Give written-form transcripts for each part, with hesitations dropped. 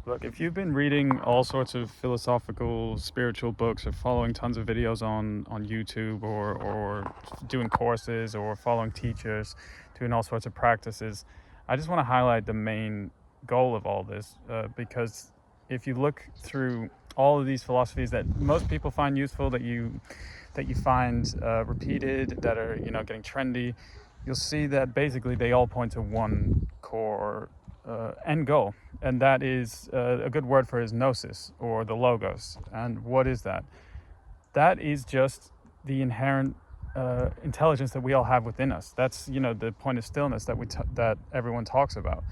Look, if you've been reading all sorts of philosophical, spiritual books, or following tons of videos on YouTube, or doing courses, or following teachers, doing all sorts of practices, I just want to highlight the main goal of all this, because if you look through all of these philosophies that most people find useful, that you find repeated, that are getting trendy, you'll see that basically they all point to one core end goal, and that is a good word for it is gnosis, or the logos. And what is that? That is just the inherent intelligence that we all have within us. That's the point of stillness that everyone talks about,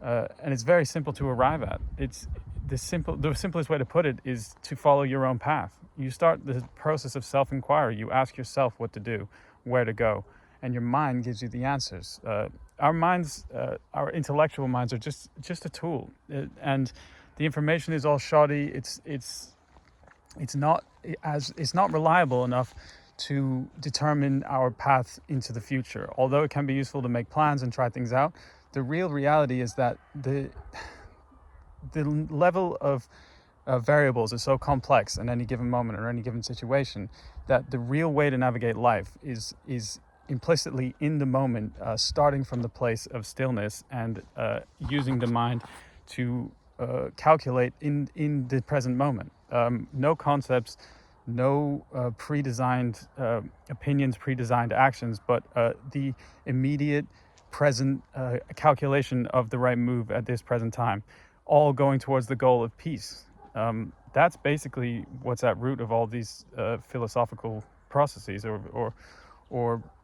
and it's very simple to arrive at. It's the simplest way to put it is to follow your own path. You start the process of self-inquiry. You ask yourself what to do, where to go, and your mind gives you the answers. Our minds, our intellectual minds, are just a tool, and the information is all shoddy. It's not reliable enough to determine our path into the future. Although it can be useful to make plans and try things out, the real reality is that the level of variables is so complex in any given moment or any given situation that the real way to navigate life is implicitly in the moment, starting from the place of stillness and using the mind to calculate in the present moment. No concepts, no pre-designed opinions, pre-designed actions, but the immediate present calculation of the right move at this present time, all going towards the goal of peace. That's basically what's at root of all these philosophical processes or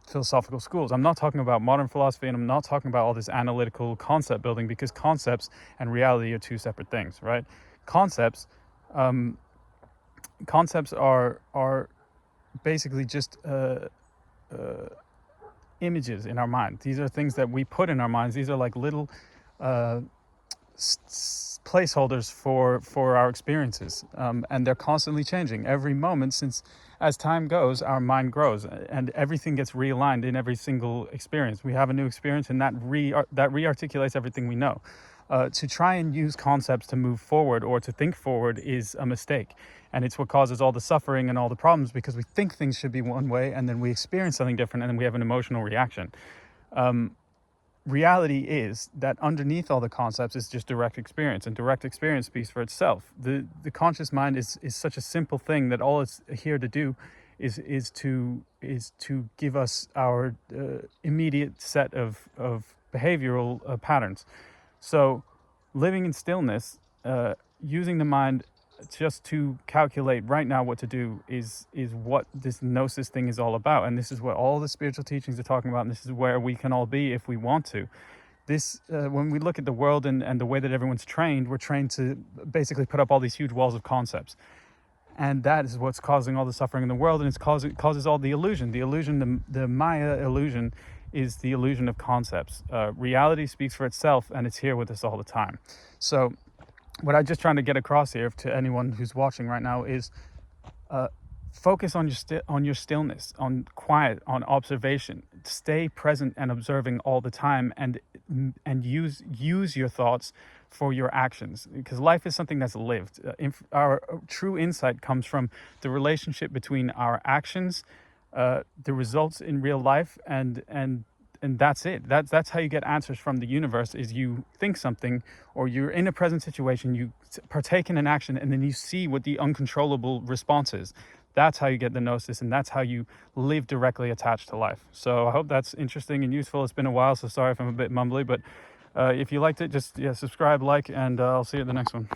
philosophical schools. I'm not talking about modern philosophy, and I'm not talking about all this analytical concept building, because concepts and reality are two separate things, right? Concepts are basically just images in our mind. These are things that we put in our minds. These are like little placeholders for our experiences, and they're constantly changing every moment, since as time goes our mind grows and everything gets realigned in every single experience. We have a new experience, and that re-articulates everything we know. To try and use concepts to move forward or to think forward is a mistake, and it's what causes all the suffering and all the problems, because we think things should be one way and then we experience something different and then we have an emotional reaction. Reality is that underneath all the concepts is just direct experience, and direct experience speaks for itself. The conscious mind is such a simple thing that all it's here to do is to give us our immediate set of behavioral patterns. So living in stillness, using the mind just to calculate right now what to do is what this gnosis thing is all about. And this is what all the spiritual teachings are talking about, and this is where we can all be if we want to. This when we look at the world and the way that everyone's trained, we're trained to basically put up all these huge walls of concepts, and that is what's causing all the suffering in the world, and it's causes all the illusion. The Maya illusion is the illusion of concepts. Reality speaks for itself, and it's here with us all the time. So what I'm just trying to get across here to anyone who's watching right now is focus on your stillness, on quiet, on observation. Stay present and observing all the time, and use your thoughts for your actions, because life is something that's lived. Our true insight comes from the relationship between our actions, the results in real life, and that's it. That's how you get answers from the universe, is you think something, or you're in a present situation, you partake in an action, and then you see what the uncontrollable response is. That's how you get the gnosis, and that's how you live directly attached to life. So I hope that's interesting and useful. It's been a while, so sorry if I'm a bit mumbly, but if you liked it, just subscribe, like, and I'll see you at the next one.